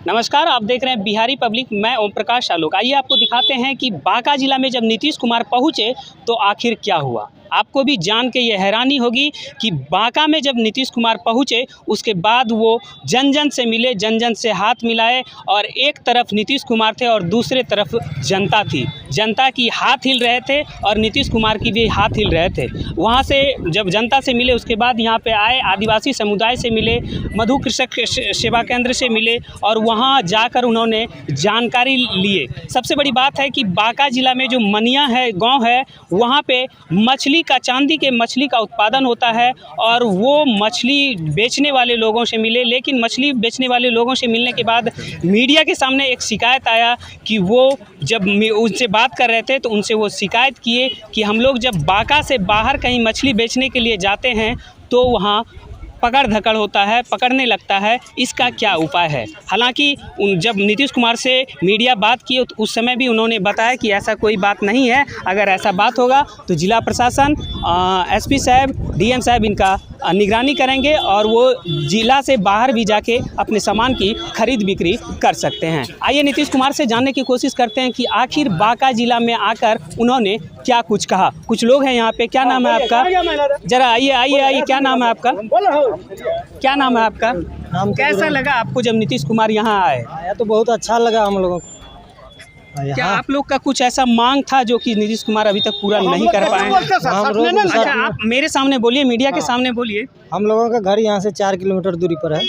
नमस्कार, आप देख रहे हैं बिहारी पब्लिक। मैं ओम प्रकाश आलोक। आइए आपको दिखाते हैं कि बांका जिला में जब नीतीश कुमार पहुंचे तो आखिर क्या हुआ। आपको भी जान के ये हैरानी होगी कि बांका में जब नीतीश कुमार पहुंचे उसके बाद वो जन जन से मिले, जन जन से हाथ मिलाए और एक तरफ नीतीश कुमार थे और दूसरे तरफ जनता थी। जनता की हाथ हिल रहे थे और नीतीश कुमार की भी हाथ हिल रहे थे। वहाँ से जब जनता से मिले उसके बाद यहाँ पे आए, आदिवासी समुदाय से मिले, मधु कृषक सेवा केंद्र से मिले और वहाँ जाकर उन्होंने जानकारी लिए। सबसे बड़ी बात है कि बांका जिला में जो मनिया है गाँव है, वहाँ पे चांदी के मछली का उत्पादन होता है और वो मछली बेचने वाले लोगों से मिले। लेकिन मछली बेचने वाले लोगों से मिलने के बाद मीडिया के सामने एक शिकायत आया कि वो जब उनसे बात कर रहे थे तो उनसे वो शिकायत किए कि हम लोग जब बांका से बाहर कहीं मछली बेचने के लिए जाते हैं तो वहाँ पकड़ धकड़ होता है, पकड़ने लगता है। इसका क्या उपाय है। हालांकि जब नीतीश कुमार से मीडिया बात की तो उस समय भी उन्होंने बताया कि ऐसा कोई बात नहीं है। अगर ऐसा बात होगा तो जिला प्रशासन, एसपी साहब, डीएम साहब इनका निगरानी करेंगे और वो जिला से बाहर भी जाके अपने सामान की खरीद बिक्री कर सकते हैं। आइए नीतीश कुमार से जानने की कोशिश करते हैं कि आखिर बांका जिला में आकर उन्होंने क्या कुछ कहा। कुछ लोग हैं यहाँ पे। क्या नाम है आपका? जरा आइए, क्या नाम है आपका? क्या नाम है आपका? कैसा लगा आपको जब नीतीश कुमार यहाँ आए? तो बहुत अच्छा लगा हम लोगों को। क्या आप लोग का कुछ ऐसा मांग था जो कि नीतीश कुमार अभी तक पूरा नहीं कर पाए? अच्छा, आप मेरे सामने बोलिए, मीडिया के सामने बोलिए। हम लोगों का घर यहाँ से 4 किलोमीटर दूरी पर है।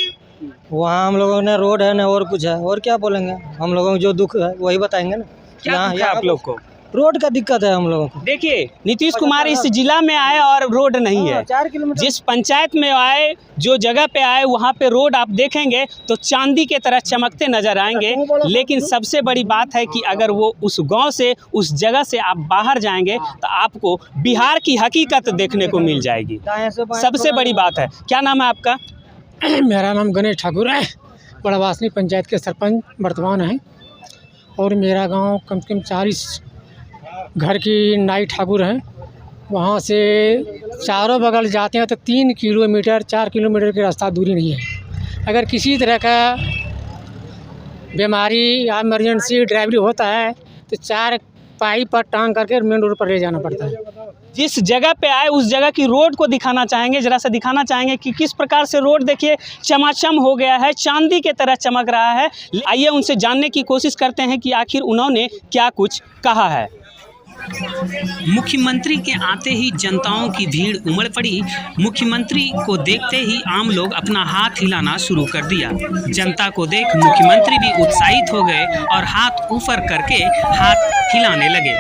वहाँ हम लोगों ने रोड है, न और कुछ है। और क्या बोलेंगे? हम लोगों को जो दुख है वही बताएंगे ना। क्या आप लोग को रोड का दिक्कत है हम लोगों को। देखिए, नीतीश कुमार इस जिला में आए और रोड नहीं है। 4 किलोमीटर जिस पंचायत में आए, जो जगह पे आए, वहाँ पे रोड आप देखेंगे तो चांदी के तरह चमकते नजर आएंगे। लेकिन सबसे बड़ी बात है कि अगर वो उस गांव से, उस जगह से आप बाहर जाएंगे तो आपको बिहार की हकीकत देखने को मिल जाएगी। सबसे बड़ी बात है। क्या नाम है आपका? मेरा नाम गणेश ठाकुर है। बड़वासनी पंचायत के सरपंच वर्तमान हैं और मेरा गांव कम से कम 40 घर की नाई ठाकुर हैं। वहाँ से चारों बगल जाते हैं तो 3 किलोमीटर 4 किलोमीटर की रास्ता दूरी नहीं है। अगर किसी तरह का बीमारी या इमरजेंसी ड्राइवरी होता है तो 4 पाइप पर टांग करके मेन रोड पर ले जाना पड़ता है। जिस जगह पे आए उस जगह की रोड को दिखाना चाहेंगे, जरा सा दिखाना चाहेंगे कि किस प्रकार से रोड देखिए चमाचम हो गया है, चांदी के तरह चमक रहा है। आइए उनसे जानने की कोशिश करते हैं कि आखिर उन्होंने क्या कुछ कहा है। मुख्यमंत्री के आते ही जनताओं की भीड़ उमड़ पड़ी। मुख्यमंत्री को देखते ही आम लोग अपना हाथ हिलाना शुरू कर दिया। जनता को देख मुख्यमंत्री भी उत्साहित हो गए और हाथ ऊपर करके हाथ हिलाने लगे।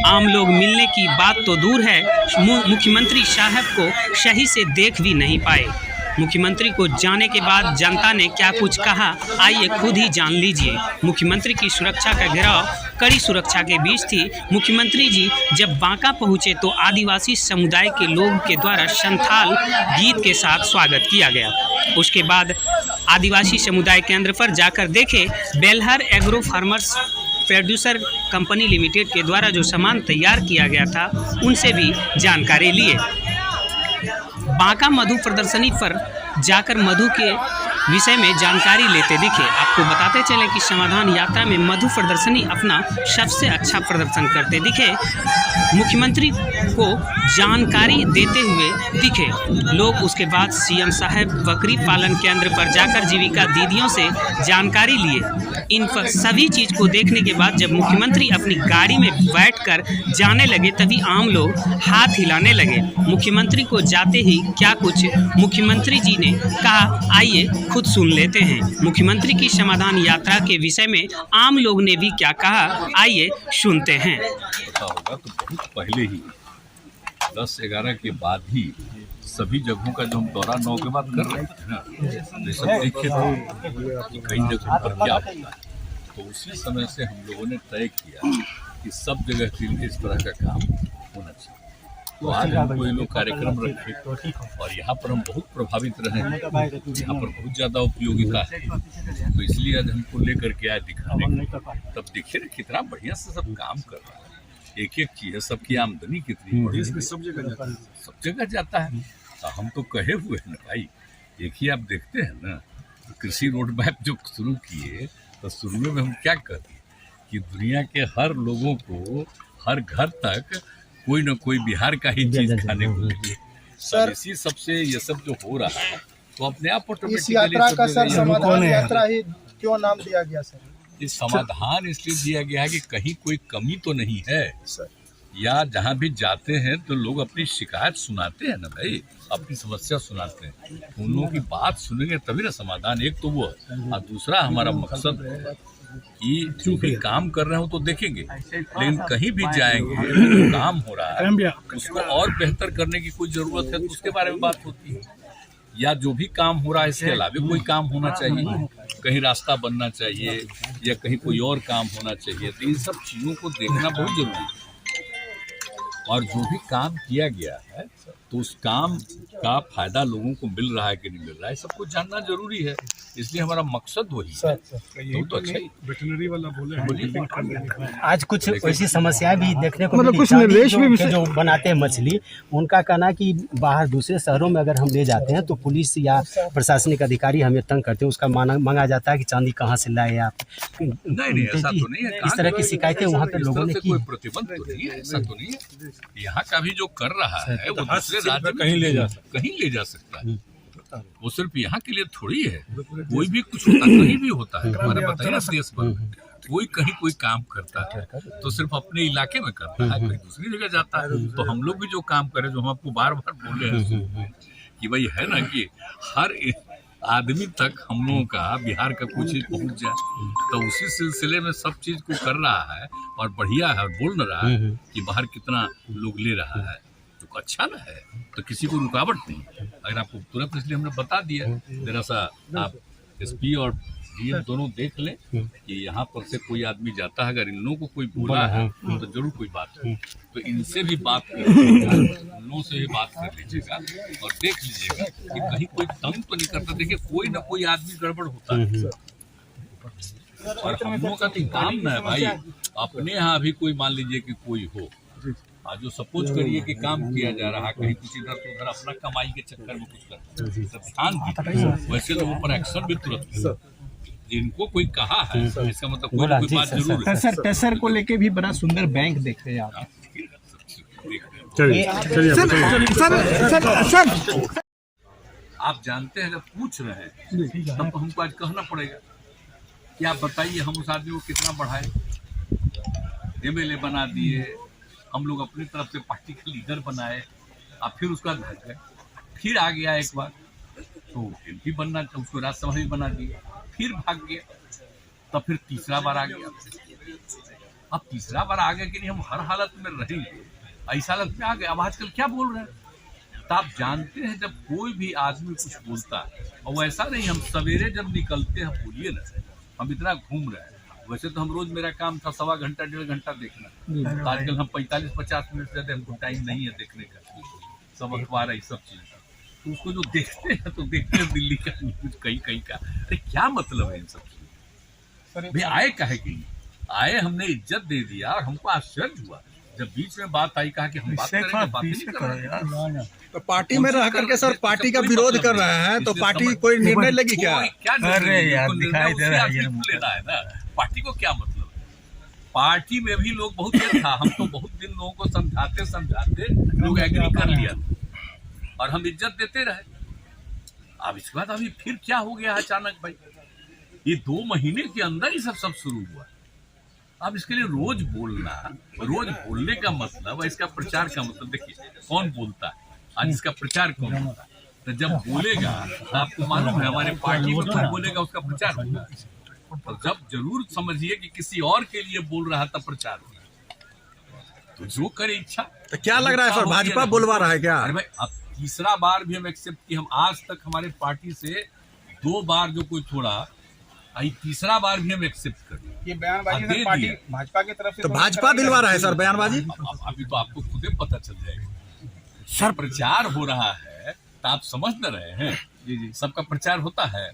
आम लोग मिलने की बात तो दूर है, मुख्यमंत्री साहब को सही से देख भी नहीं पाए। मुख्यमंत्री को जाने के बाद जनता ने क्या कुछ कहा, आइए खुद ही जान लीजिए। मुख्यमंत्री की सुरक्षा का घेराव कड़ी सुरक्षा के बीच थी। मुख्यमंत्री जी जब बांका पहुंचे तो आदिवासी समुदाय के लोगों के द्वारा संथाल गीत के साथ स्वागत किया गया। उसके बाद आदिवासी समुदाय केंद्र पर जाकर देखे Belhar agro farmers producer company limited के द्वारा जो सामान तैयार किया गया था उनसे भी जानकारी लिए। बांका मधु प्रदर्शनी पर जाकर मधु के विषय में जानकारी लेते दिखे। आपको बताते चले कि समाधान यात्रा में मधु प्रदर्शनी अपना सबसे अच्छा प्रदर्शन करते दिखे। मुख्यमंत्री को जानकारी देते हुए दिखे लोग। उसके बाद सीएम साहब बकरी पालन केंद्र पर जाकर जीविका दीदियों से जानकारी लिए। इन पर सभी चीज़ को देखने के बाद जब मुख्यमंत्री अपनी गाड़ी में बैठकर जाने लगे तभी आम लोग हाथ हिलाने लगे। मुख्यमंत्री को जाते ही क्या कुछ मुख्यमंत्री जी ने कहा, आइए खुद सुन लेते हैं। मुख्यमंत्री की समाधान यात्रा के विषय में आम लोग ने भी क्या कहा, आइए सुनते हैं। पता होगा तो बहुत पहले ही 10-11 के बाद ही सभी जगहों का जो हम दौरा 9 के बाद कर रहे थे ना, ये सब देखे थे कि कई जगहों पर क्या होता है। तो उसी समय से हम लोगों ने तय किया कि सब जगह के लिए इस तरह का काम होना चाहिए। तो आज हम कोई लोग कार्यक्रम रखे और यहाँ पर हम बहुत प्रभावित रहे हैं। यहाँ पर बहुत ज़्यादा उपयोगिता है, तो इसलिए आज हमको लेकर के आए दिखाने को। तब देखिए ना कितना बढ़िया से सब काम कर रहा है। एक एक चीज़ है, सबकी आमदनी कितनी बढ़ी है, सब जगह जाता है। तो हम तो कहे हुए हैं ना भाई। एक ही आप देखते हैं ना कृषि रोड मैप जो शुरू किए तो शुरू में हम क्या करते कि दुनिया के हर लोगों को हर घर तक कोई न कोई बिहार का ही चीज खाने को मिले। सर इसी सबसे ये सब जो हो रहा है तो अपने आप इस यात्रा का सर समाधान यात्रा ही क्यों नाम दिया गया सर? इस समाधान इसलिए दिया गया है कि कहीं कोई कमी तो नहीं है सर, या जहाँ भी जाते हैं तो लोग अपनी शिकायत सुनाते हैं ना भाई, अपनी समस्या सुनाते हैं, उन लोगों की बात सुनेंगे तभी ना समाधान। एक तो वो और दूसरा हमारा मकसद है कि जो भी काम कर रहे हो तो देखेंगे, लेकिन कहीं भी जाएंगे जो काम हो रहा है उसको और बेहतर करने की कोई जरूरत है तो उसके बारे में बात होती है, या जो भी काम हो रहा है इसके अलावा कोई काम होना चाहिए, कहीं रास्ता बनना चाहिए या कहीं कोई और काम होना चाहिए। तो इन सब चीज़ों को देखना बहुत जरूरी है और जो भी काम किया गया है तो उस काम का फायदा लोगों को मिल रहा है कि नहीं मिल रहा है सबको जानना जरूरी है, इसलिए हमारा मकसद वही है। तो अच्छा ही वेटनरी वाला बोले आज कुछ ऐसी समस्याएं भी देखने को मतलब मिली। कुछ निर्देश भी जो बनाते हैं मछली, उनका कहना कि बाहर दूसरे शहरों में अगर हम ले जाते हैं तो पुलिस या प्रशासनिक अधिकारी हमें तंग करते हैं, उसका मांगा जाता है कि चांदी कहाँ से लाए आप। नहीं ऐसा तो नहीं है, इस तरह की शिकायतें वहाँ पर लोगों ने की। कोई प्रतिबंध तो नहीं है, ऐसा तो नहीं है। यहाँ का भी जो कर रहा है वो दूसरे राज्य में कहीं ले जा सकता है। वो सिर्फ यहाँ के लिए थोड़ी है, कोई भी कुछ होता कहीं भी होता है। हमारे बताइए ना देश भर में कोई कहीं कोई काम करता है तो सिर्फ अपने इलाके में करता है, कहीं दूसरी जगह जाता है। तो हम लोग भी जो काम करें, जो हम आपको बार बार बोले हैं कि भाई है ना कि हर आदमी तक हम लोगों का बिहार का कुछ चीज पहुँच जाए, तो उसी सिलसिले में सब चीज को कर रहा है और बढ़िया है और बोल रहा है कि बाहर कितना लोग ले रहा है तो अच्छा ना है, तो किसी को रुकावट नहीं। अगर आपको तुरंत इसलिए हमने बता दिया, जरा सा आप एसपी और डीएम दोनों देख लें कि यहाँ पर से कोई आदमी जाता है, अगर इन लोगों को कोई बोला है तो जरूर कोई बात है, तो इनसे भी बात कर लीजिएगा, उन लोगों से भी बात कर लीजिएगा और देख लीजिएगा कि कहीं कोई तंग तो नहीं करता। देखिए कोई ना कोई आदमी गड़बड़ होता है और हम लोगों का तो काम ना है भाई, अपने यहाँ भी कोई मान लीजिए कि कोई हो आज जो सपोज करिए कि काम किया जा रहा है, कहीं कुछ इधर तो उधर अपना कमाई के चक्कर में कुछ करता है, ध्यान वैसे तो ऊपर एक्शन भी तुरंत जिनको कोई कहा है इसका मतलब कोई ना कोई बात जरूर है। सर टेसर को लेके भी बड़ा सुंदर बैंक देख रहे हैं आप। आप जानते हैं जब पूछ रहे हैं तब तो हमको आज कहना पड़ेगा कि आप बताइए हम उस आदमी को कितना बढ़ाए, एमएलए बना दिए, हम लोग अपनी तरफ से पार्टी के लीडर बनाए, अब फिर उसका भाग गए, फिर आ गया एक बार तो एमपी बनना था, उसको राज्यसभा भी बना दिया, फिर भाग गया, तब फिर तीसरा बार आ गया। अब तीसरा बार आ गया कि नहीं हम हर हालत में रहेंगे, ऐसा हालत में आ गए। अब आजकल क्या बोल रहे हैं तो आप जानते हैं जब कोई भी आदमी कुछ बोलता है और वैसा नहीं, हम सवेरे जब निकलते हैं बोलिए ना हम इतना घूम रहे हैं, वैसे तो हम रोज मेरा काम था 1.25 घंटा 1.5 घंटा देखना, तो आजकल हम 45-50 मिनट से ज्यादा हमको टाइम नहीं है देखने का, सब अखबार है सब चीज, तो उसको जो देखते हैं तो देखते हैं दिल्ली का न्यूज कहीं का, अरे क्या मतलब है इन सब चीज भाई। आए काहे के लिए आए, हमने इज्जत दे दिया और हमको आश्चर्य हुआ जब बीच में बात आई, कहा कि हम बात करेंगे, बात नहीं कर रहे हैं। तो पार्टी में रह करके सर पार्टी का विरोध कर रहे हैं तो पार्टी कोई निर्णय लेगी क्या? क्या दिखाई दे रहा है ना, पार्टी को क्या मतलब है? पार्टी में भी लोग बहुत देर था, हम तो बहुत दिन लोगों को समझाते लोग एग्री कर लिया और हम इज्जत देते रहे। अब इसके बाद अभी फिर क्या हो गया अचानक भाई, ये 2 महीने के अंदर ही सब शुरू हुआ। अब इसके लिए रोज बोलने का मतलब, इसका प्रचार का मतलब, देखिए कौन बोलता है आज, इसका प्रचार कौन होता है, तो जब बोलेगा तो आपको मालूम है हमारे पार्टी में कौन बोलेगा उसका प्रचार होगा, और जब जरूर समझिए कि किसी और के लिए बोल रहा था प्रचार होगा, तो जो करे इच्छा। तो क्या लग रहा है सर, भाजपा बुलवा रहा है क्या? अरे भाई अब तीसरा बार भी हम एक्सेप्ट किए, हम आज तक हमारे पार्टी से 2 बार जो कोई छोड़ा, आई तीसरा बार भी हम एक्सेप्ट कर ये बयानबाजी सर पार्टी भाजपा की तरफ से तो भाजपा दिलवा रहा है सर बयानबाजी। अभी तो आपको खुद ही पता चल जाएगा सर, प्रचार हो रहा है तो आप समझ न रहे हैं जी, सबका प्रचार होता है,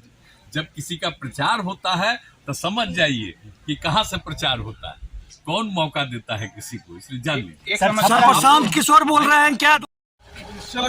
जब किसी का प्रचार होता है तो समझ जाइए कि कहाँ से प्रचार होता है, कौन मौका देता है किसी को, इसलिए जान लीजिए। प्रशांत किशोर बोल रहे हैं क्या? चलो